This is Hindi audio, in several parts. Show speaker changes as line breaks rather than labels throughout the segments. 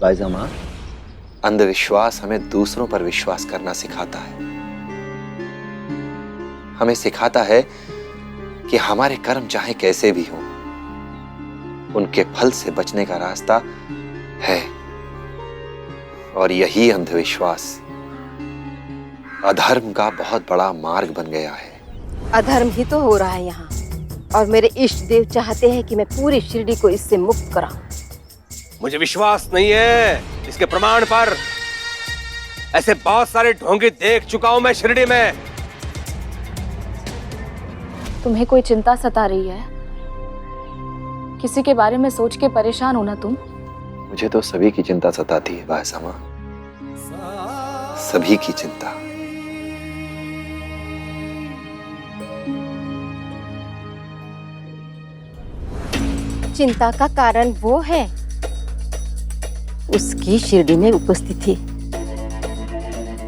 पायजामा, अंधविश्वास हमें दूसरों पर विश्वास करना सिखाता है। हमें सिखाता है कि हमारे कर्म चाहे कैसे भी हों, उनके फल से बचने का रास्ता है। और यही अंधविश्वास अधर्म का बहुत बड़ा मार्ग बन गया है।
अधर्म ही तो हो रहा है यहाँ, और मेरे इष्ट देव चाहते हैं कि मैं पूरी शिरडी को इससे मुक्त कराऊं।
मुझे विश्वास नहीं है इसके प्रमाण पर। ऐसे बहुत सारे ढोंगी देख चुका हूं मैं शिरडी में।
तुम्हें कोई चिंता सता रही है? किसी के बारे में सोच के परेशान हो ना तुम?
मुझे तो सभी की चिंता सताती है पायजामा, सभी की चिंता।
चिंता का कारण वो है उसकी शिरडी में उपस्थिति,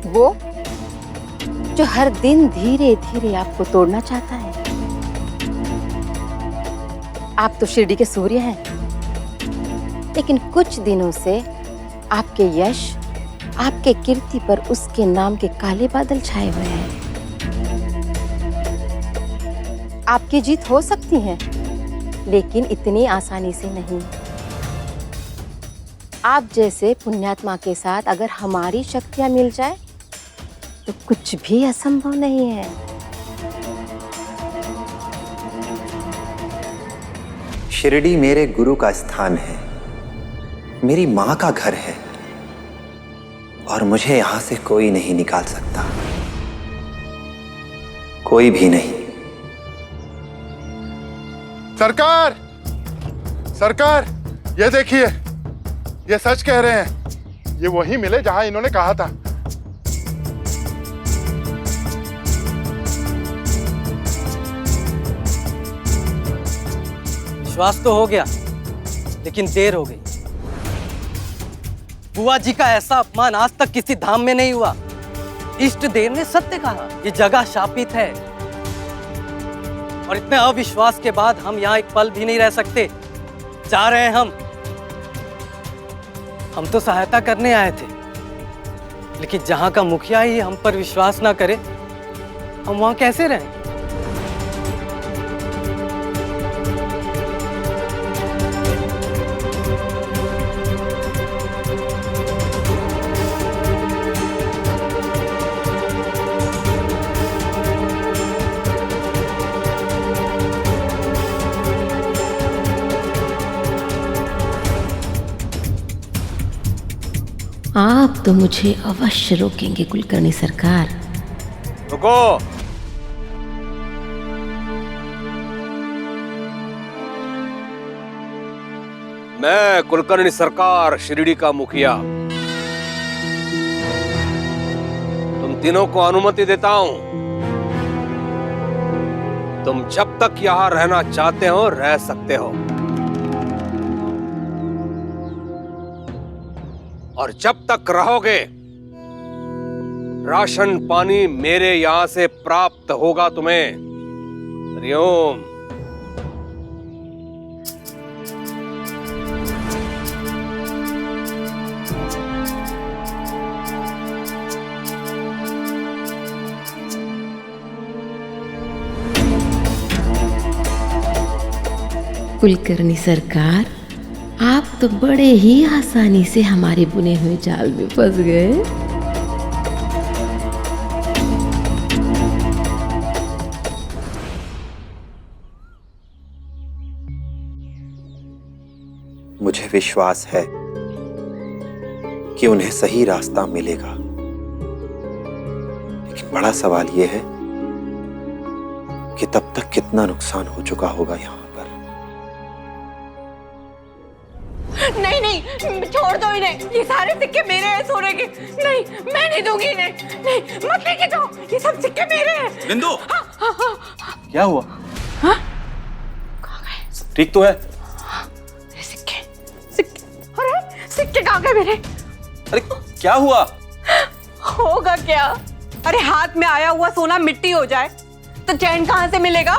वो जो हर दिन धीरे धीरे आपको तोड़ना चाहता है। आप तो शिरडी के सूर्य हैं, लेकिन कुछ दिनों से आपके यश, आपके कीर्ति पर उसके नाम के काले बादल छाए हुए हैं। आपकी जीत हो सकती है, लेकिन इतनी आसानी से नहीं। आप जैसे पुण्यात्मा के साथ अगर हमारी शक्तियां मिल जाए तो कुछ भी असंभव नहीं है।
शिरडी मेरे गुरु का स्थान है, मेरी मां का घर है, और मुझे यहां से कोई नहीं निकाल सकता, कोई भी नहीं।
सरकार, सरकार, ये देखिए, ये सच कह रहे हैं। ये वही मिले जहां इन्होंने कहा था।
विश्वास तो हो गया, लेकिन देर हो गई। बुआ जी का ऐसा अपमान आज तक किसी धाम में नहीं हुआ। इष्ट देव ने सत्य कहा, ये जगह शापित है, और इतने अविश्वास के बाद हम यहाँ एक पल भी नहीं रह सकते। जा रहे हैं हम तो सहायता करने आए थे, लेकिन जहां का मुखिया ही हम पर विश्वास ना करे, हम वहां कैसे रहें?
आप तो मुझे अवश्य रोकेंगे कुलकर्णी सरकार।
रुको। मैं कुलकर्णी सरकार शिरडी का मुखिया तुम तीनों को अनुमति देता हूं। तुम जब तक यहां रहना चाहते हो रह सकते हो, और जब तक रहोगे राशन पानी मेरे यहां से प्राप्त होगा तुम्हें। हरिओम।
कुलकर्णी सरकार, आप तो बड़े ही आसानी से हमारे बुने हुए जाल में फंस गए।
मुझे विश्वास है कि उन्हें सही रास्ता मिलेगा, लेकिन बड़ा सवाल यह है कि तब तक कितना नुकसान हो चुका होगा यहाँ पर।
नहीं नहीं, छोड़ दो इन्हें। ये सारे सिक्के मेरे हैं सोने के। नहीं, मैं नहीं दूंगी इन्हें। नहीं, मत लेके जाओ, ये सब सिक्के मेरे हैं।
बिंदु,
क्या हुआ?
हाँ? कहाँ गए?
ठीक तो है?
सिक्के, सिक्के, अरे सिक्के कहाँ गए मेरे?
अरे क्या हुआ?
होगा क्या? अरे हाथ में आया हुआ सोना मिट्टी हो जाए तो चैन कहाँ से मिलेगा?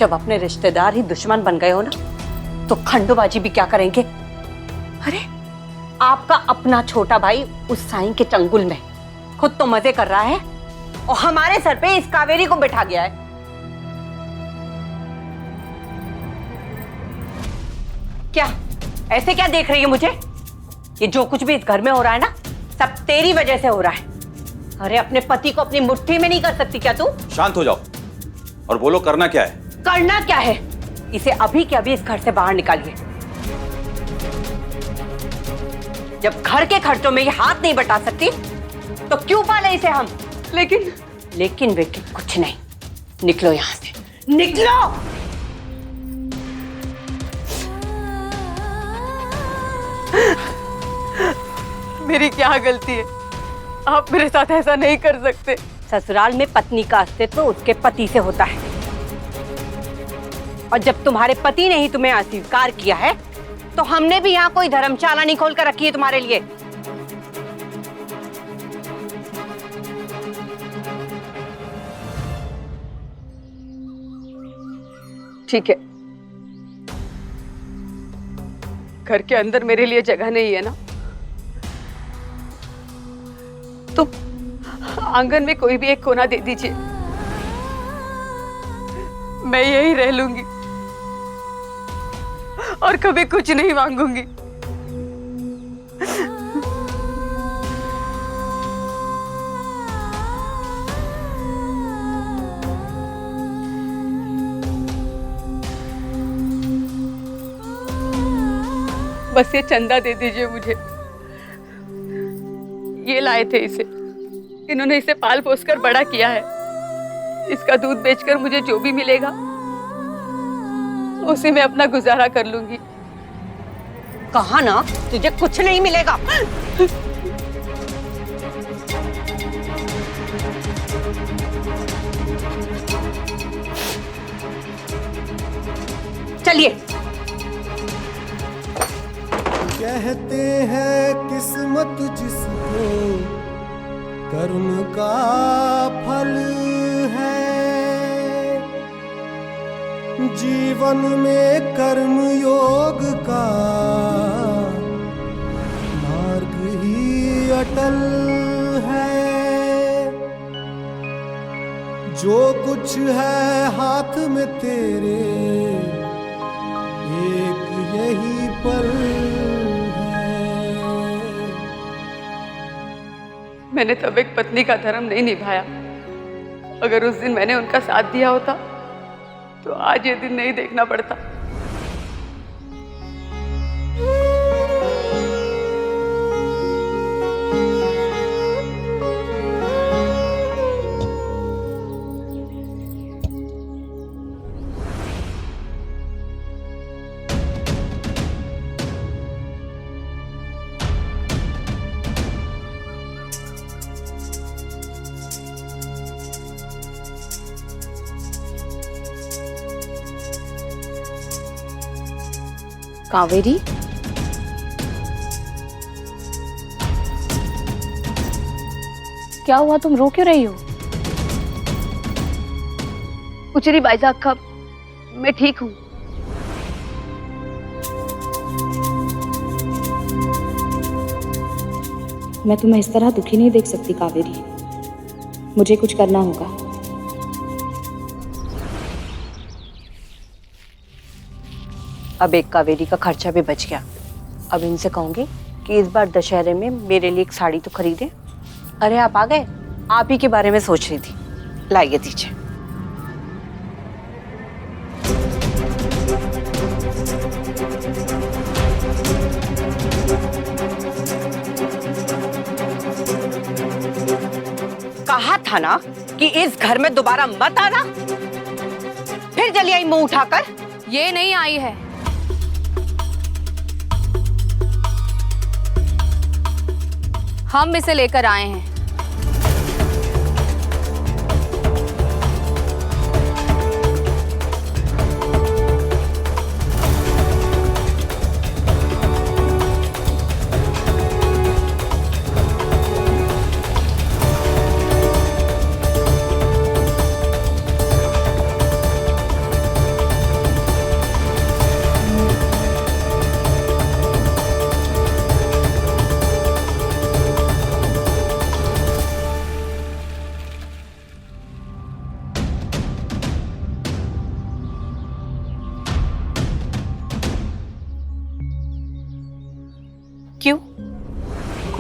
जब अपने रिश्तेदार ही दुश्मन बन गए हो ना, तो खंडोबाजी भी क्या करेंगे। अरे आपका अपना छोटा भाई उस साईं के चंगुल में खुद तो मजे कर रहा है और हमारे सर पे इस कावेरी को बिठा गया है। क्या ऐसे क्या देख रही है मुझे? ये जो कुछ भी इस घर में हो रहा है ना, सब तेरी वजह से हो रहा है। अरे अपने पति को अपनी मुट्ठी में नहीं कर सकती क्या तू?
शांत हो जाओ और बोलो करना क्या है?
करना क्या है? इसे अभी के अभी इस घर से बाहर निकालिए। जब घर के खर्चों में ये हाथ नहीं बटा सकती तो क्यों पाले इसे हम? लेकिन वे कुछ नहीं। निकलो यहां से, निकलो।
मेरी क्या गलती है? आप मेरे साथ ऐसा नहीं कर सकते।
ससुराल में पत्नी का अस्तित्व उसके पति से होता है, और जब तुम्हारे पति ने ही तुम्हें अस्वीकार किया है तो हमने भी यहाँ कोई धर्मशाला नहीं खोल कर रखी है तुम्हारे लिए।
ठीक है, घर के अंदर मेरे लिए जगह नहीं है ना, तो आंगन में कोई भी एक कोना दे दीजिए, मैं यही रह लूंगी और कभी कुछ नहीं मांगूंगी। बस ये चंदा दे दीजिए मुझे। ये लाए थे इसे, इन्होंने इसे पाल पोस कर बड़ा किया है। इसका दूध बेचकर मुझे जो भी मिलेगा उसी में अपना गुजारा कर लूंगी।
कहा ना तुझे कुछ नहीं मिलेगा। चलिए।
कहते हैं किस्मत जिसको कर्म का फल है, जीवन में कर्म योग का मार्ग ही अटल है। जो कुछ है हाथ में तेरे एक यही पल है।
मैंने तब एक पत्नी का धर्म नहीं निभाया। अगर उस दिन मैंने उनका साथ दिया होता तो आज ये दिन नहीं देखना पड़ता।
कावेरी, क्या हुआ? तुम रो क्यों रही हो?
कुछ नहीं भाई साहब, मैं ठीक हूँ।
मैं तुम्हें इस तरह दुखी नहीं देख सकती कावेरी, मुझे कुछ करना होगा।
अब एक कावेरी का खर्चा भी बच गया। अब इनसे कहूंगी कि इस बार दशहरे में मेरे लिए एक साड़ी तो खरीदे। अरे आप आ गए, आप ही के बारे में सोच रही थी। लाइए दीजिए। कहा था ना कि इस घर में दोबारा मत आना। फिर जली आई मुंह उठाकर।
ये नहीं आई है। हम इसे लेकर आए हैं।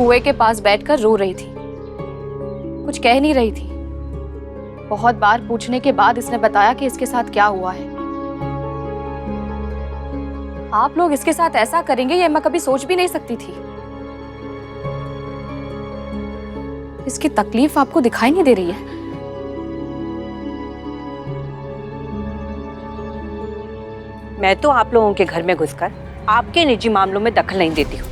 कुएं के पास बैठकर रो रही थी, कुछ कह नहीं रही थी। बहुत बार पूछने के बाद इसने बताया कि इसके साथ क्या हुआ है। आप लोग इसके साथ ऐसा करेंगे ये मैं कभी सोच भी नहीं सकती थी। इसकी तकलीफ आपको दिखाई नहीं दे रही है?
मैं तो आप लोगों के घर में घुसकर आपके निजी मामलों में दखल नहीं देती हूँ।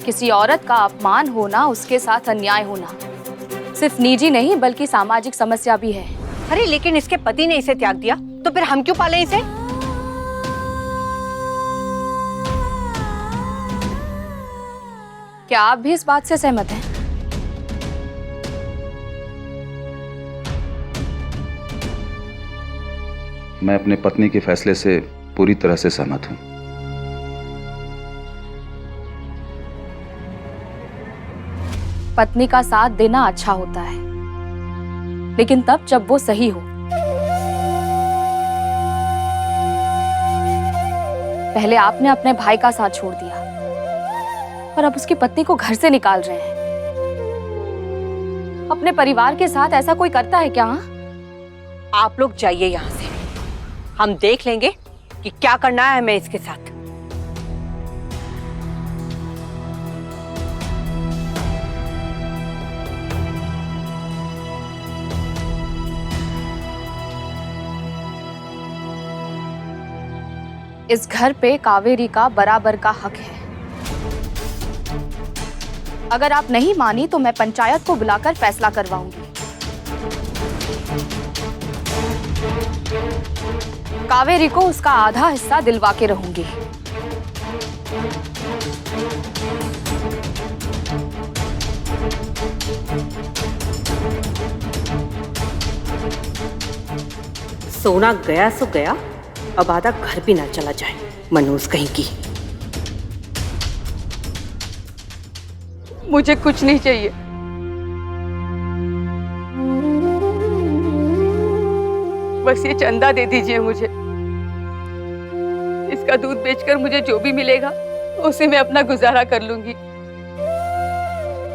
किसी औरत का अपमान होना, उसके साथ अन्याय होना सिर्फ निजी नहीं बल्कि सामाजिक समस्या भी है।
अरे लेकिन इसके पति ने इसे त्याग दिया तो फिर हम क्यों पाले इसे?
क्या आप भी इस बात से सहमत हैं?
मैं अपने पत्नी के फैसले से पूरी तरह से सहमत हूं।
पत्नी का साथ देना अच्छा होता है, लेकिन तब जब वो सही हो। पहले आपने अपने भाई का साथ छोड़ दिया और अब उसकी पत्नी को घर से निकाल रहे हैं। अपने परिवार के साथ ऐसा कोई करता है क्या?
आप लोग जाइए यहाँ से, हम देख लेंगे कि क्या करना है हमें इसके साथ।
इस घर पे कावेरी का बराबर का हक है। अगर आप नहीं मानी तो मैं पंचायत को बुलाकर फैसला करवाऊंगी। कावेरी को उसका आधा हिस्सा दिलवा के रहूंगी।
सोना गया सो गया, अब आधा घर भी ना चला जाए, मनोज कहीं की।
मुझे कुछ नहीं चाहिए। बस ये चंदा दे दीजिए मुझे। इसका दूध बेचकर मुझे जो भी मिलेगा उसी में अपना गुजारा कर लूंगी,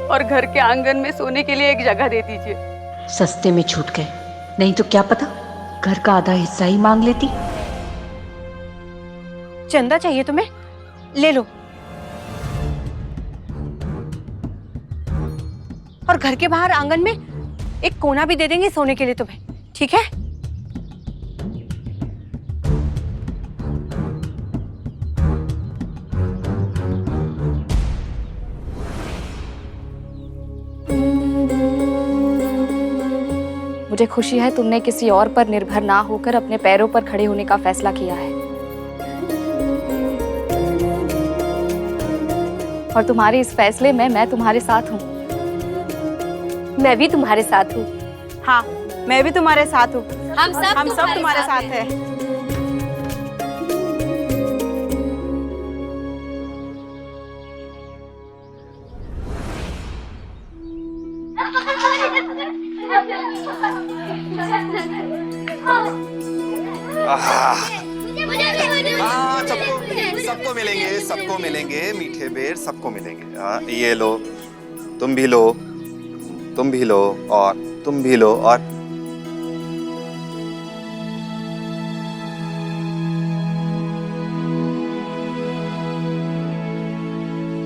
और घर के आंगन में सोने के लिए एक जगह दे दीजिए।
सस्ते में छूट गए, नहीं तो क्या पता घर का आधा हिस्सा ही मांग लेती। चंदा चाहिए तुम्हें? ले लो। और घर के बाहर आंगन में एक कोना भी दे देंगे सोने के लिए तुम्हें, ठीक है?
मुझे खुशी है तुमने किसी और पर निर्भर ना होकर अपने पैरों पर खड़े होने का फैसला किया है, और तुम्हारे इस फैसले में मैं तुम्हारे साथ हूँ।
मैं भी तुम्हारे साथ हूँ।
हाँ, मैं भी तुम्हारे साथ हूँ।
हम सब
तुम्हारे साथ हैं।
सबको मिलेंगे, सबको मिलेंगे, मीठे बेर सबको मिलेंगे। ये लो, तुम भी लो, तुम भी लो, और तुम भी लो, और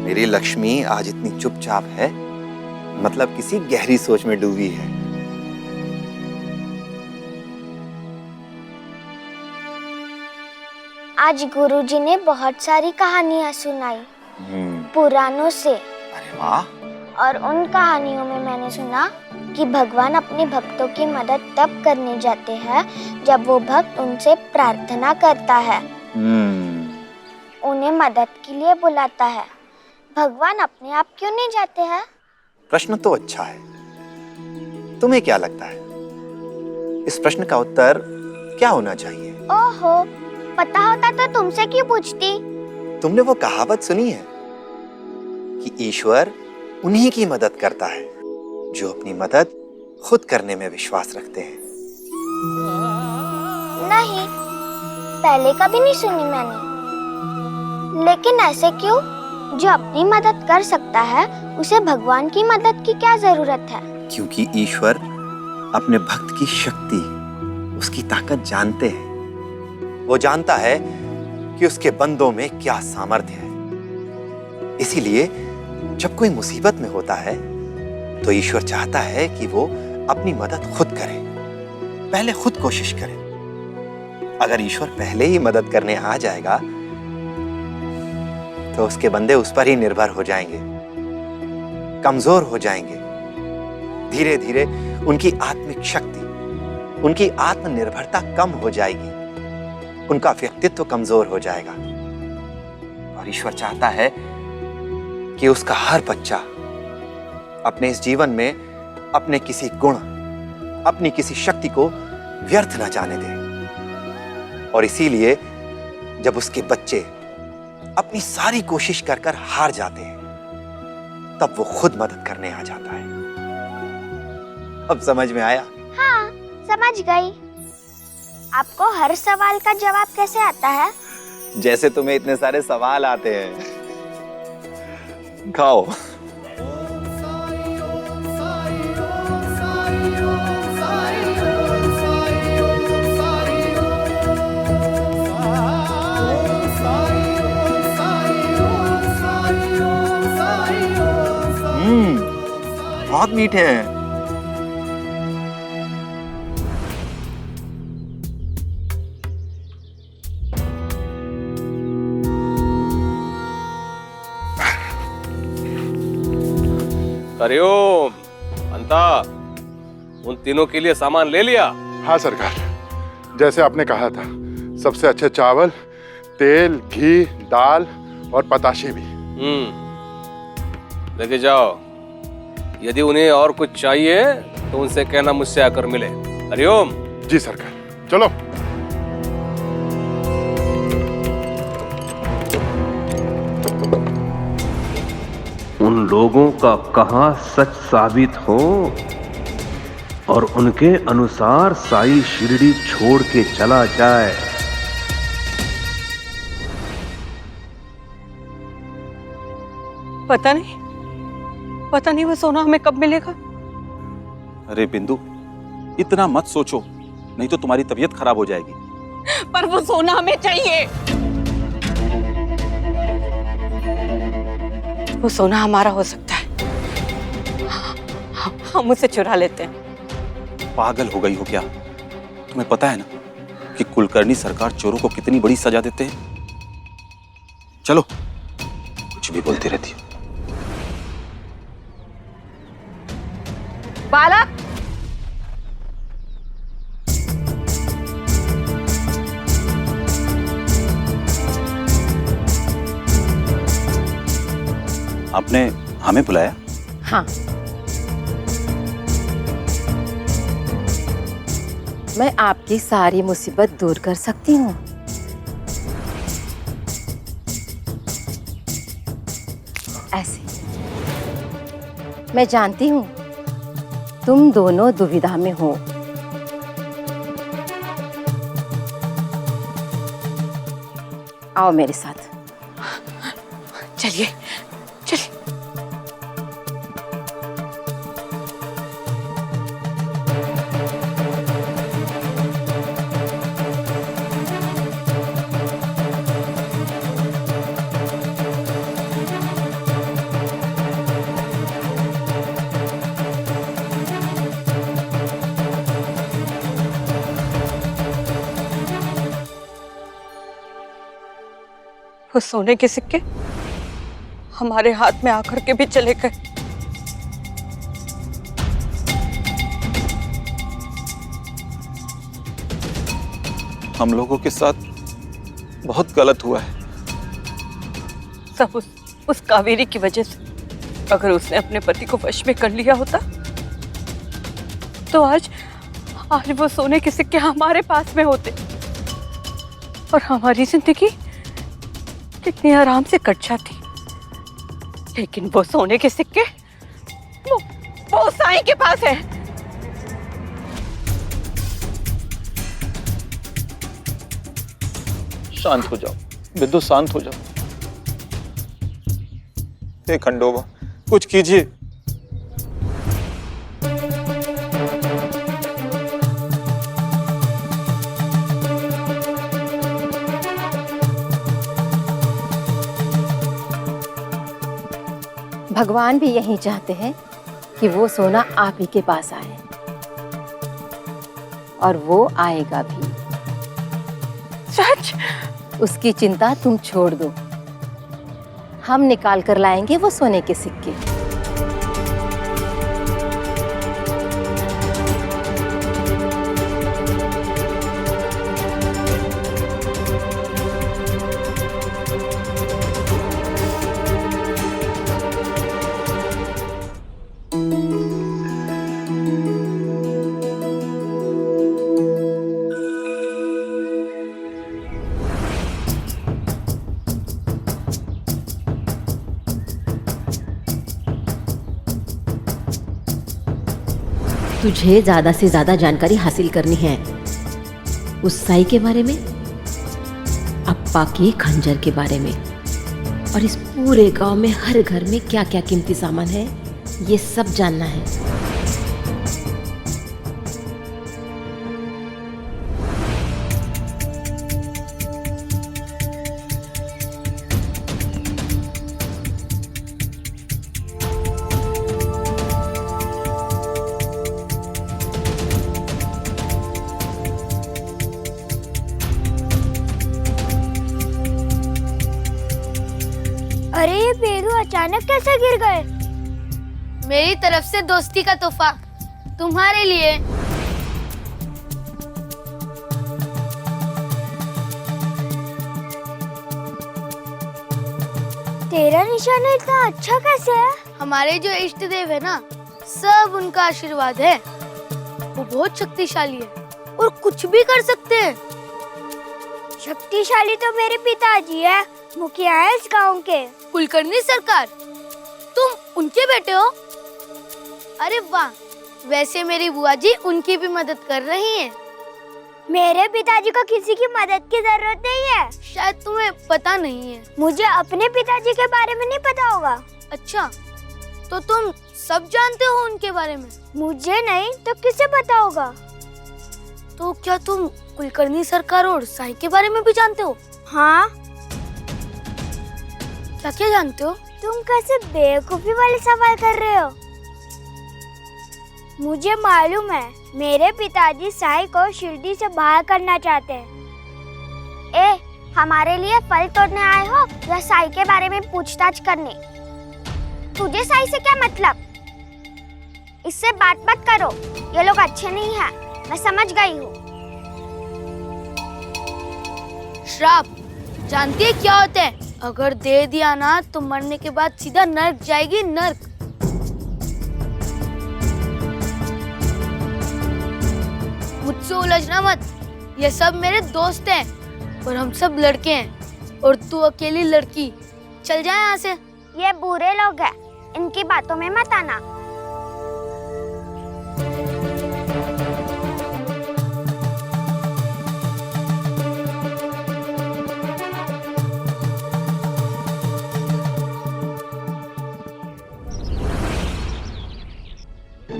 मेरी लक्ष्मी आज इतनी चुपचाप है, मतलब किसी गहरी सोच में डूबी है।
आज गुरुजी ने बहुत सारी कहानियां सुनाई पुराणों से।
अरे वाह!
और उन कहानियों में मैंने सुना कि भगवान अपने भक्तों की मदद तब करने जाते हैं जब वो भक्त उनसे प्रार्थना करता है, उन्हें मदद के लिए बुलाता है। भगवान अपने आप क्यों नहीं जाते हैं?
प्रश्न तो अच्छा है। तुम्हें क्या लगता है इस प्रश्न का उत्तर क्या होना चाहिए?
ओहो, पता होता तो तुमसे क्यों पूछती?
तुमने वो कहावत सुनी है कि ईश्वर उन्हीं की मदद करता है जो अपनी मदद खुद करने में विश्वास रखते हैं।
नहीं, पहले कभी नहीं सुनी मैंने। लेकिन ऐसे क्यों? जो अपनी मदद कर सकता है उसे भगवान की मदद की क्या जरूरत है?
क्योंकि ईश्वर अपने भक्त की शक्ति, उसकी ताकत जानते हैं। वो जानता है कि उसके बंदों में क्या सामर्थ्य है। इसीलिए जब कोई मुसीबत में होता है तो ईश्वर चाहता है कि वो अपनी मदद खुद करे, पहले खुद कोशिश करे। अगर ईश्वर पहले ही मदद करने आ जाएगा तो उसके बंदे उस पर ही निर्भर हो जाएंगे, कमजोर हो जाएंगे। धीरे धीरे उनकी आत्मिक शक्ति, उनकी आत्मनिर्भरता कम हो जाएगी, उनका व्यक्तित्व कमजोर हो जाएगा। और ईश्वर चाहता है कि उसका हर बच्चा अपने इस जीवन में अपने किसी गुण, अपनी किसी शक्ति को व्यर्थ न जाने दे। और इसीलिए जब उसके बच्चे अपनी सारी कोशिश कर कर हार जाते हैं तब वो खुद मदद करने आ जाता है। अब समझ में आया?
हाँ, समझ गई। आपको हर सवाल का जवाब कैसे आता है?
जैसे तुम्हें इतने सारे सवाल आते हैं। खाओ। बहुत मीठे हैं।
हरिओम। अंता, उन तीनों के लिए सामान ले लिया?
हाँ सरकार, जैसे आपने कहा था, सबसे अच्छे चावल, तेल, घी, दाल और पताशे भी।
लेके जाओ। यदि उन्हें और कुछ चाहिए तो उनसे कहना मुझसे आकर मिले। हरिओम।
जी सरकार, चलो।
उन लोगों का कहाँ सच साबित हो और उनके अनुसार साई शिरडी छोड़ के चला जाए।
पता नहीं वो सोना हमें कब मिलेगा।
अरे बिंदु, इतना मत सोचो, नहीं तो तुम्हारी तबीयत खराब हो जाएगी।
पर वो सोना हमें चाहिए। वो सोना हमारा हो सकता है, हम उसे चुरा लेते हैं।
पागल हो गई हो क्या? तुम्हें पता है ना कि कुलकर्णी सरकार चोरों को कितनी बड़ी सजा देते हैं। चलो, कुछ भी बोलती रहती है।
बालक,
आपने हमें बुलाया?
हाँ, मैं आपकी सारी मुसीबत दूर कर सकती हूँ। ऐसे मैं जानती हूँ तुम दोनों दुविधा में हो। आओ मेरे साथ।
चलिए चलिए। वो सोने के सिक्के हमारे हाथ में आकर के भी चले गए।
हम लोगों के साथ बहुत गलत हुआ है।
सब उस कावेरी की वजह से। अगर उसने अपने पति को वश में कर लिया होता तो आज वो सोने के सिक्के हमारे पास में होते और हमारी जिंदगी कितनी आराम से कट जाती। लेकिन वो सोने के सिक्के वो साईं के पास है।
शांत हो जाओ बिंदु, शांत हो जाओ। हे खंडोबा, कुछ कीजिए।
भगवान भी यही चाहते हैं कि वो सोना आप ही के पास आए, और वो आएगा भी।
सच?
उसकी चिंता तुम छोड़ दो, हम निकाल कर लाएंगे वो सोने के सिक्के।
तुझे ज्यादा से ज्यादा जानकारी हासिल करनी है उस साई के बारे में, अप्पा के खंजर के बारे में, और इस पूरे गांव में हर घर में क्या क्या कीमती सामान है ये सब जानना है।
अरे ये पेरू अचानक कैसे गिर गए?
मेरी तरफ से दोस्ती का तोहफा तुम्हारे लिए।
तेरा निशाना इतना अच्छा कैसे है?
हमारे जो इष्ट देव है ना, सब उनका आशीर्वाद है। वो बहुत शक्तिशाली है और कुछ भी कर सकते हैं।
शक्तिशाली तो मेरे पिताजी है, मुखिया है इस गांव के।
कुलकर्णी सरकार, तुम उनके बेटे हो? अरे वाह, वैसे मेरी बुआ जी उनकी भी मदद कर रही हैं।
मेरे पिताजी को किसी की मदद की जरूरत नहीं है।
शायद तुम्हें पता नहीं है।
मुझे अपने पिताजी के बारे में नहीं पता होगा।
अच्छा, तो तुम सब जानते हो उनके बारे में?
मुझे नहीं तो किसे पता होगा?
तो क्या तुम कुलकर्णी सरकार और साई के बारे में भी जानते हो?
हाँ।
क्या क्या जानते हो?
तुम कैसे बेवकूफी वाले सवाल कर रहे हो? मुझे मालूम है, मेरे पिताजी साई को शिरडी से बाहर करना चाहते हैं। हमारे लिए फल तोड़ने आए हो या साई के बारे में पूछताछ करने? तुझे साई से क्या मतलब? इससे बात मत करो, ये लोग अच्छे नहीं हैं, मैं समझ गई हूँ।
श्राप जानती है क्या होते हैं? अगर दे दिया ना तो मरने के बाद सीधा नर्क जाएगी, नर्क। मुझसे उलझना मत, ये सब मेरे दोस्त हैं और हम सब लड़के हैं और तू अकेली लड़की। चल जा यहाँ से।
ये बुरे लोग हैं, इनकी बातों में मत आना।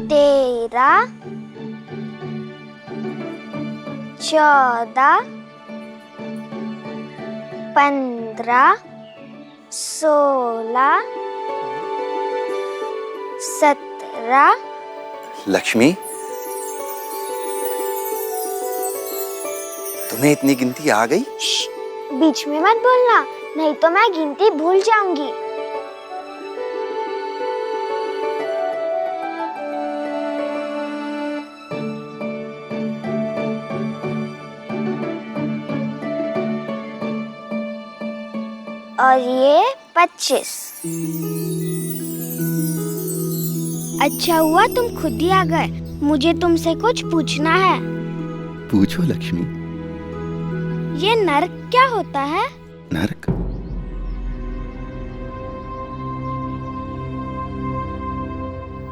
तेरह, 14, 15, 16, 17।
लक्ष्मी, तुम्हें इतनी गिनती आ गई?
बीच में मत बोलना, नहीं तो मैं गिनती भूल जाऊंगी। और ये 25। अच्छा हुआ तुम खुद ही आ गए, मुझे तुमसे कुछ पूछना है।
पूछो लक्ष्मी।
ये नर्क क्या होता है?
नर्क?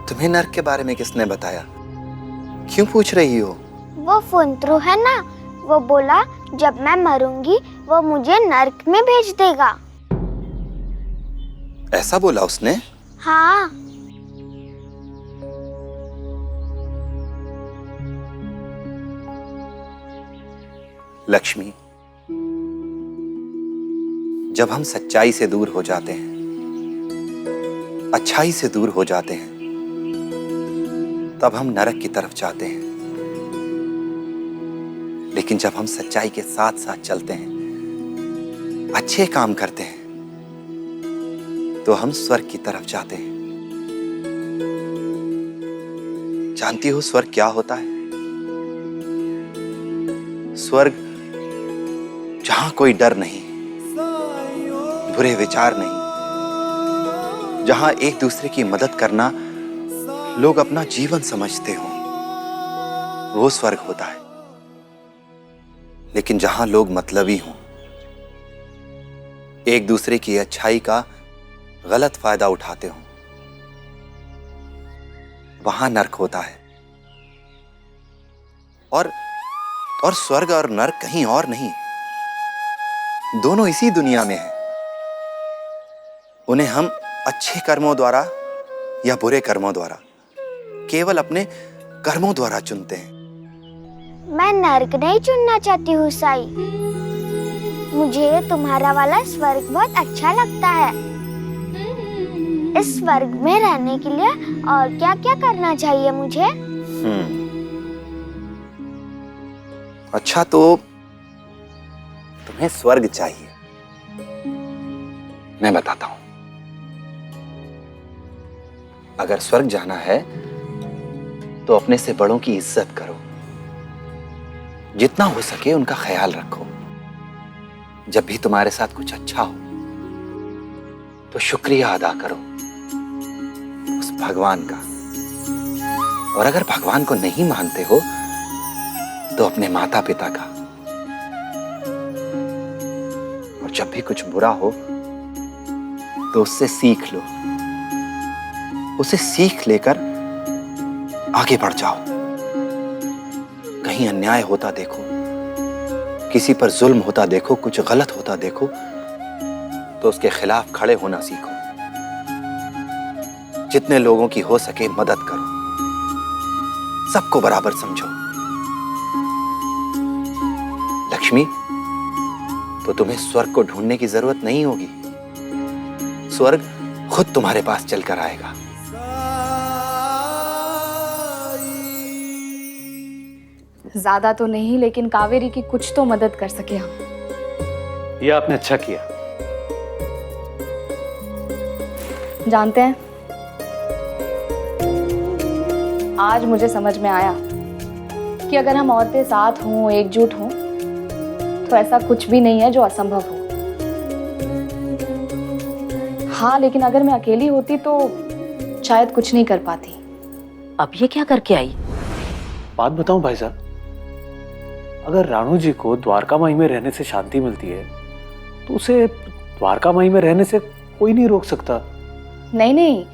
तुम्हें नर्क के बारे में किसने बताया? क्यों पूछ रही हो?
वो फुंतरू है ना, वो बोला जब मैं मरूंगी वो मुझे नर्क में भेज देगा।
ऐसा बोला उसने?
हाँ।
लक्ष्मी, जब हम सच्चाई से दूर हो जाते हैं, अच्छाई से दूर हो जाते हैं, तब हम नरक की तरफ जाते हैं। लेकिन जब हम सच्चाई के साथ साथ चलते हैं, अच्छे काम करते हैं, तो हम स्वर्ग की तरफ जाते हैं। जानती हो स्वर्ग क्या होता है? स्वर्ग जहां कोई डर नहीं, बुरे विचार नहीं, जहां एक दूसरे की मदद करना लोग अपना जीवन समझते हो, वो स्वर्ग होता है। लेकिन जहां लोग मतलबी हों, एक दूसरे की अच्छाई का गलत फायदा उठाते हो, वहां नर्क होता है। और स्वर्ग और नर्क कहीं और नहीं, दोनों इसी दुनिया में है। उन्हें हम अच्छे कर्मों द्वारा या बुरे कर्मों द्वारा, केवल अपने कर्मों द्वारा चुनते हैं।
मैं नर्क नहीं चुनना चाहती हूँ साई। मुझे तुम्हारा वाला स्वर्ग बहुत अच्छा लगता है। इस स्वर्ग में रहने के लिए और क्या क्या करना चाहिए मुझे?
अच्छा, तो तुम्हें स्वर्ग चाहिए। मैं बताता हूं। अगर स्वर्ग जाना है तो अपने से बड़ों की इज्जत करो, जितना हो सके उनका ख्याल रखो। जब भी तुम्हारे साथ कुछ अच्छा हो तो शुक्रिया अदा करो उस भगवान का। और अगर भगवान को नहीं मानते हो तो अपने माता पिता का। और जब भी कुछ बुरा हो तो उससे सीख लो, उसे सीख लेकर आगे बढ़ जाओ। कहीं अन्याय होता देखो, किसी पर जुल्म होता देखो, कुछ गलत होता देखो, तो उसके खिलाफ खड़े होना सीखो। जितने लोगों की हो सके मदद करो, सबको बराबर समझो। लक्ष्मी, तो तुम्हें स्वर्ग को ढूंढने की जरूरत नहीं होगी। स्वर्ग खुद तुम्हारे पास चलकर आएगा।
ज्यादा तो नहीं, लेकिन कावेरी की कुछ तो मदद कर सके हम।
ये आपने अच्छा किया।
जानते हैं, आज मुझे समझ में आया कि अगर हम औरतें साथ हों, एकजुट हों, तो ऐसा कुछ भी नहीं है जो असंभव हो। हाँ, लेकिन अगर मैं अकेली होती तो शायद कुछ नहीं कर पाती।
अब ये क्या करके आई?
बात बताऊं भाई साहब, अगर रानू जी को द्वारका माई में रहने से शांति मिलती है तो उसे द्वारका माई में रहने से कोई नहीं रोक सकता।
नहीं नहीं,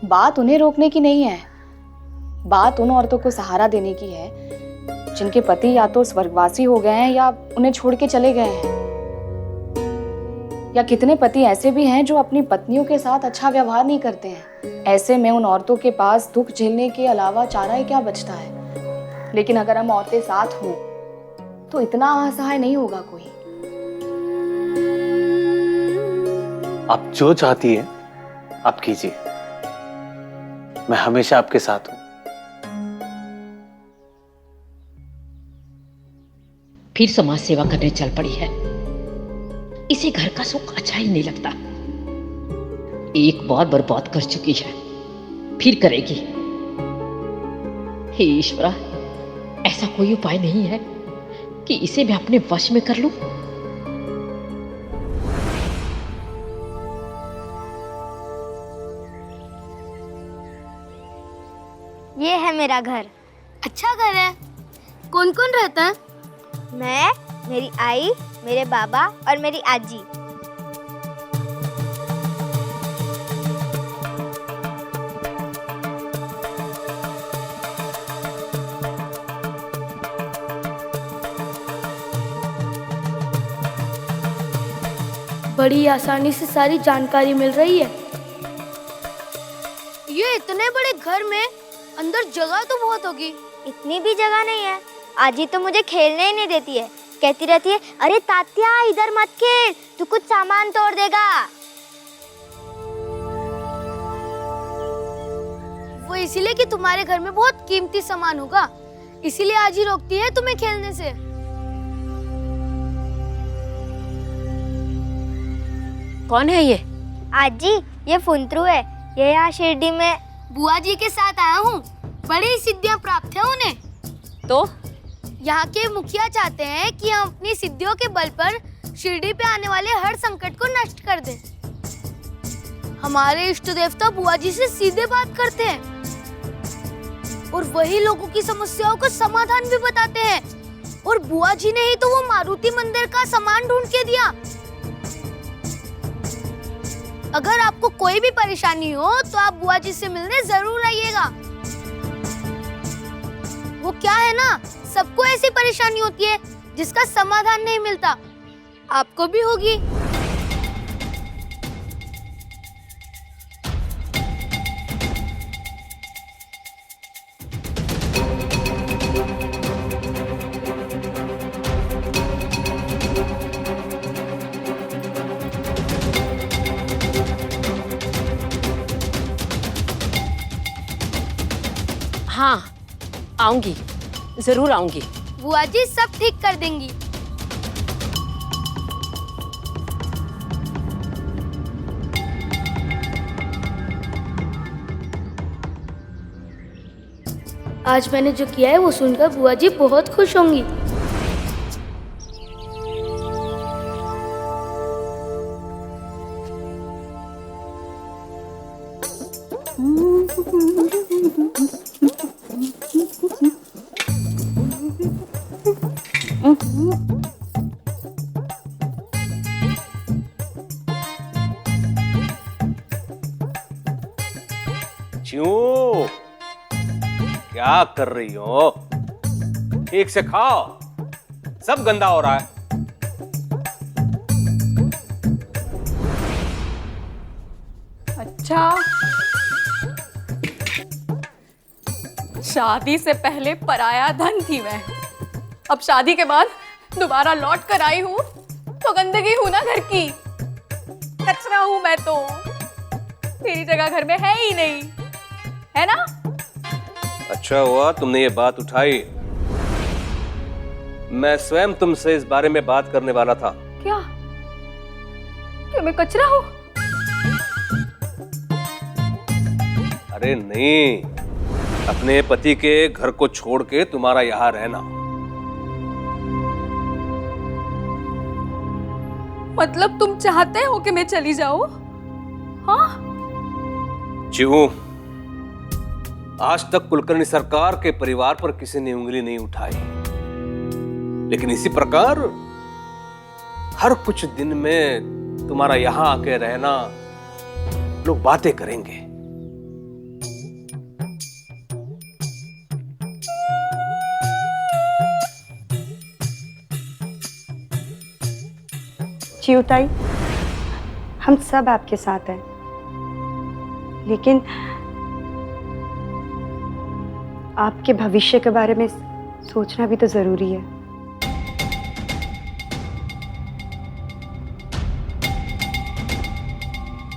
बात उन्हें रोकने की नहीं है। बात उन औरतों को सहारा देने की है जिनके पति या तो स्वर्गवासी हो गए हैं या उन्हें छोड़ के चले गए हैं। या कितने पति ऐसे भी हैं जो अपनी पत्नियों के साथ अच्छा व्यवहार नहीं करते हैं। ऐसे में उन औरतों के पास दुख झेलने के अलावा चारा ही क्या बचता है। लेकिन अगर हम औरतें साथ हों तो इतना असहाय नहीं होगा कोई।
आप जो चाहती है आप कीजिए, मैं हमेशा आपके साथ हूं।
फिर समाज सेवा करने चल पड़ी है। इसे घर का सुख अच्छा ही नहीं लगता। एक बार बर्बाद कर चुकी है, फिर करेगी। हे ईश्वरा, ऐसा कोई उपाय नहीं है कि इसे मैं अपने वश में कर लूं?
ये है मेरा घर।
अच्छा घर है। कौन कौन रहता है?
मैं, मेरी आई, मेरे बाबा और मेरी आजी।
बड़ी आसानी से सारी जानकारी मिल रही है। ये इतने बड़े घर में अंदर जगह तो बहुत होगी।
इतनी भी जगह नहीं है। आजी तो मुझे खेलने ही नहीं देती है, कहती रहती है अरे तात्या इधर मत खेल, तू कुछ सामान तोड़ देगा।
वो इसीलिए कि तुम्हारे घर में बहुत कीमती सामान होगा, इसीलिए आजी रोकती है तुम्हें खेलने से।
कौन है ये?
आजी ये फुंतरू है, ये यहाँ शिरडी में
बुआ जी के साथ आया हूँ। बड़ी सिद्धियाँ प्राप्त है उन्हें।
तो
यहाँ के मुखिया चाहते हैं कि हम अपनी सिद्धियों के बल पर शिरडी पे आने वाले हर संकट को नष्ट कर दें। हमारे इष्ट देवता बुआ जी से सीधे बात करते हैं और वही लोगों की समस्याओं का समाधान भी बताते हैं। और बुआ जी ने ही तो वो मारुति मंदिर का सामान ढूंढ के दिया। अगर आपको कोई भी परेशानी हो तो आप बुआ जी से मिलने जरूर आइएगा। वो क्या है ना, सबको ऐसी परेशानी होती है जिसका समाधान नहीं मिलता, आपको भी होगी।
हाँ, आऊंगी, जरूर आऊंगी।
बुआ जी सब ठीक कर देंगी। आज मैंने जो किया है वो सुनकर बुआ जी बहुत खुश होंगी।
क्यों? क्या कर रही हो? ठीक से खाओ, सब गंदा हो रहा है।
अच्छा, शादी से पहले पराया धन थी मैं, अब शादी के बाद दोबारा लौट कर आई हूँ तो गंदगी हूं ना घर की, कचरा हूं मैं तो। मेरी जगह घर में है ही नहीं, है ना?
अच्छा हुआ तुमने ये बात उठाई, मैं स्वयं तुमसे इस बारे में बात करने वाला था।
क्या? क्या मैं कचरा हूँ?
अरे नहीं, अपने पति के घर को छोड़ के तुम्हारा यहाँ रहना।
मतलब तुम चाहते हो कि मैं चली जाऊं? हाँ?
जीवू, आज तक कुलकर्णी सरकार के परिवार पर किसी ने उंगली नहीं उठाई, लेकिन इसी प्रकार हर कुछ दिन में तुम्हारा यहां आके रहना लोग बातें करेंगे।
चिउताई, हम सब आपके साथ हैं, लेकिन आपके भविष्य के बारे में सोचना भी तो जरूरी है।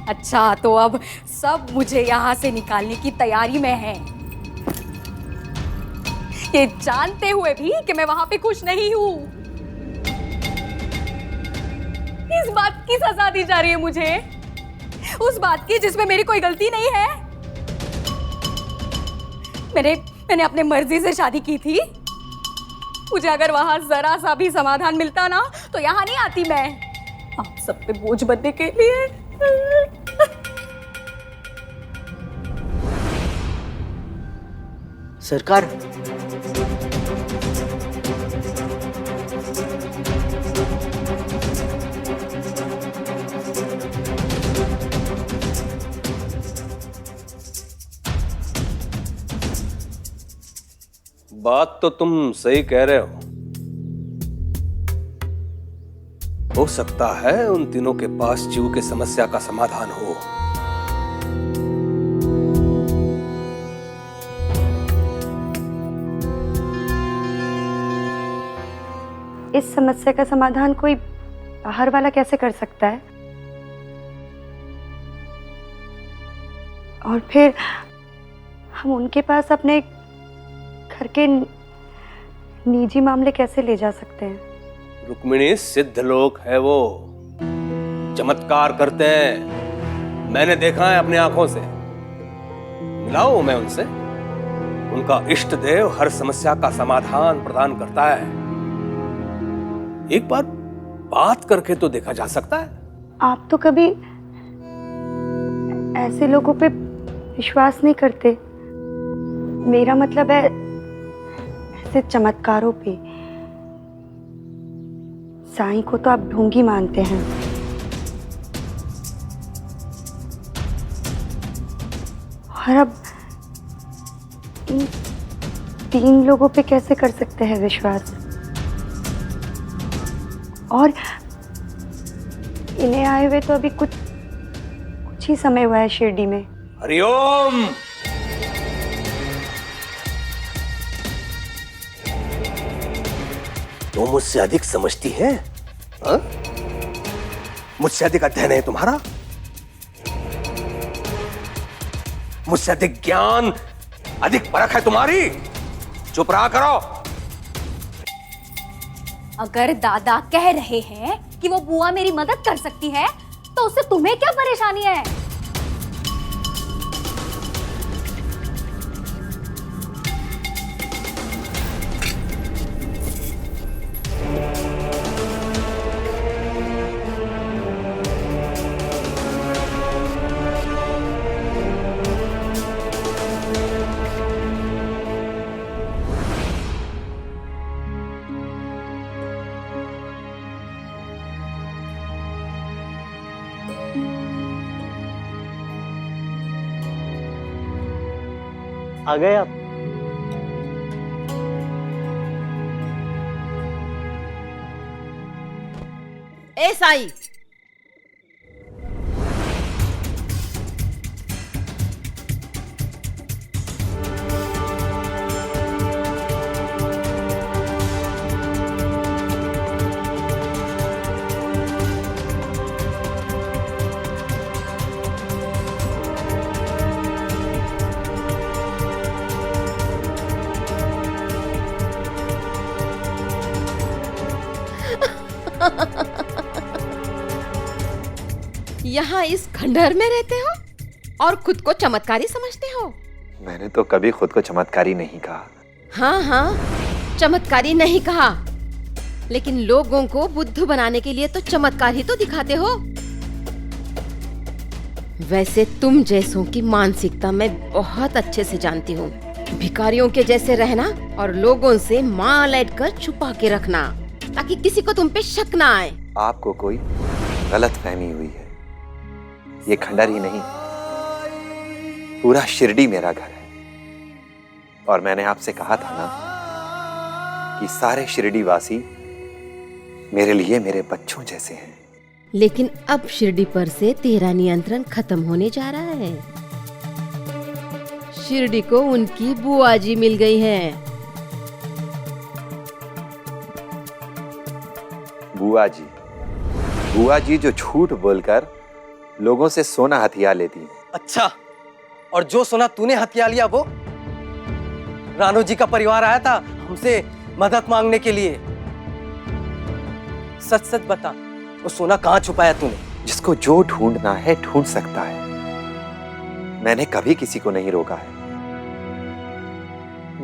अच्छा, तो अब सब मुझे यहाँ से निकालने की तैयारी में हैं, ये जानते हुए भी कि मैं वहां पे खुश नहीं हूँ। इस बात की सजा दी जा रही है मुझे, उस बात की जिसमें मेरी कोई गलती नहीं है। मैंने अपने मर्जी से शादी की थी। मुझे अगर वहां जरा सा भी समाधान मिलता ना तो यहाँ नहीं आती मैं, आप सब पे बोझ बनने के लिए।
सरकार,
बात तो तुम सही कह रहे हो, हो सकता है उन तीनों के पास जीव की समस्या का समाधान हो।
इस समस्या का समाधान कोई बाहर वाला कैसे कर सकता है? और फिर हम उनके पास अपने घर के निजी मामले कैसे ले जा सकते हैं?
रुक्मिणी सिद्ध लोग है वो, चमत्कार करते हैं, मैंने देखा है अपनी आंखों से। मिलाओ मैं उनसे, उनका इष्ट देव हर समस्या का समाधान प्रदान करता है। एक बार बात करके तो देखा जा सकता है।
आप तो कभी ऐसे लोगों पे विश्वास नहीं करते। मेरा मतलब है ऐसे चमत्कारों पे। साईं को तो आप ढोंगी मानते हैं। और अब इन 3 लोगों पे कैसे कर सकते हैं विश्वास? और इन्हें आए हुए तो अभी कुछ ही समय हुआ है शिरडी में।
हरिओम। तो मुझसे अधिक समझती है? हा? मुझसे अधिक अध्ययन है तुम्हारा? मुझसे अधिक ज्ञान, अधिक परख है तुम्हारी? चुप रहा करो।
अगर दादा कह रहे हैं कि वो बुआ मेरी मदद कर सकती है, तो उससे तुम्हें क्या परेशानी है?
आ गए आप?
ए साई, यहाँ इस खंडहर में रहते हो और खुद को चमत्कारी समझते हो?
मैंने तो कभी खुद को चमत्कारी नहीं कहा।
हाँ हाँ, चमत्कारी नहीं कहा, लेकिन लोगों को बुद्धू बनाने के लिए तो चमत्कार ही तो दिखाते हो। वैसे तुम जैसों की मानसिकता मैं बहुत अच्छे से जानती हूँ। भिखारियों के जैसे रहना और लोगों से माल ऐड कर छुपा के रखना, ताकि किसी को तुम पे शक ना आए।
आपको कोई गलत फहमी हुई है। ये खंडहर ही नहीं, पूरा शिरडी मेरा घर है। और मैंने आपसे कहा था ना कि सारे शिरडी वासी मेरे लिए मेरे बच्चों जैसे हैं।
लेकिन अब शिरडी पर से तेरा नियंत्रण खत्म होने जा रहा है। शिरडी को उनकी बुआ जी मिल गई है।
बुआ जी जो झूठ बोलकर लोगों से सोना हथिया लेती है।
अच्छा, और जो सोना तूने हथिया लिया वो? रानू जी का परिवार आया था हमसे मदद मांगने के लिए। सच सच बता, वो सोना कहाँ छुपाया तूने?
जिसको जो ढूंढना है ढूंढ सकता है। मैंने कभी किसी को नहीं रोका है।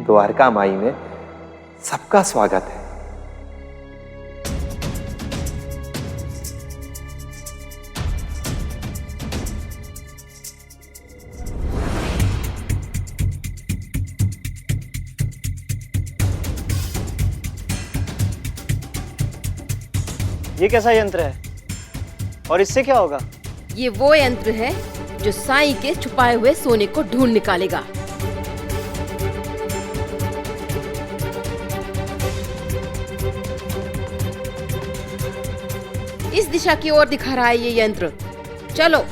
द्वारका माई में सबका स्वागत है।
ये कैसा यंत्र है और इससे क्या होगा?
ये वो यंत्र है जो साईं के छुपाए हुए सोने को ढूंढ निकालेगा। इस दिशा की ओर दिखा रहा है ये यंत्र। चलो।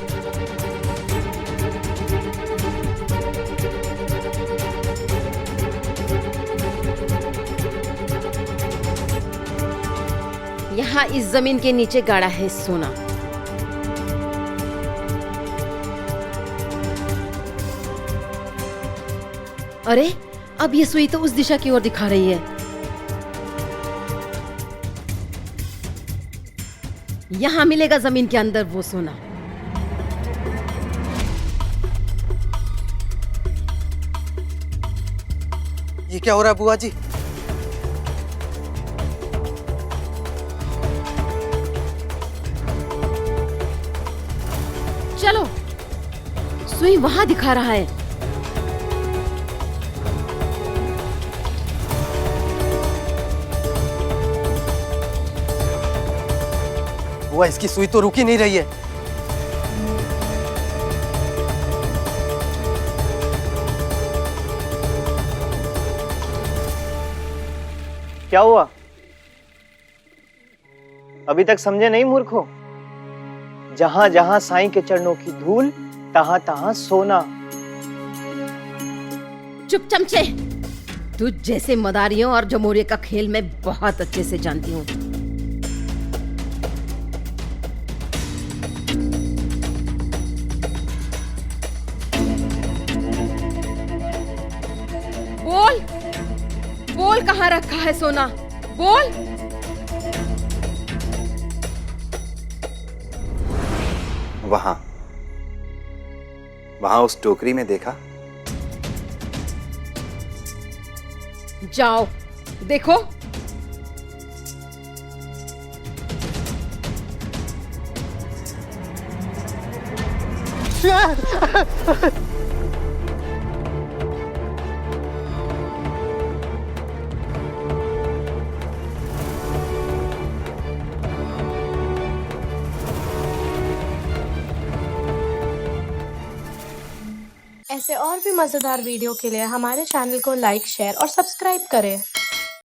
यहाँ इस जमीन के नीचे गाड़ा है सोना। अरे अब ये सुई तो उस दिशा की ओर दिखा रही है। यहाँ मिलेगा जमीन के अंदर वो सोना।
ये क्या हो रहा है बुआ जी?
चलो, सुई वहां दिखा रहा है।
बुआ, इसकी सुई तो रुक ही नहीं रही है।
क्या हुआ? अभी तक समझे नहीं मूर्खों? जहां जहां साईं के चरणों की धूल, तहां तहां सोना।
चुप चमचे, तुझ जैसे मदारियों और जमोरियों का खेल मैं बहुत अच्छे से जानती हूँ। बोल, बोल कहाँ रखा है सोना? बोल।
वहां वहां उस टोकरी में देखा।
जाओ देखो।
ऐसे और भी मज़ेदार वीडियो के लिए हमारे चैनल को लाइक, शेयर और सब्सक्राइब करें।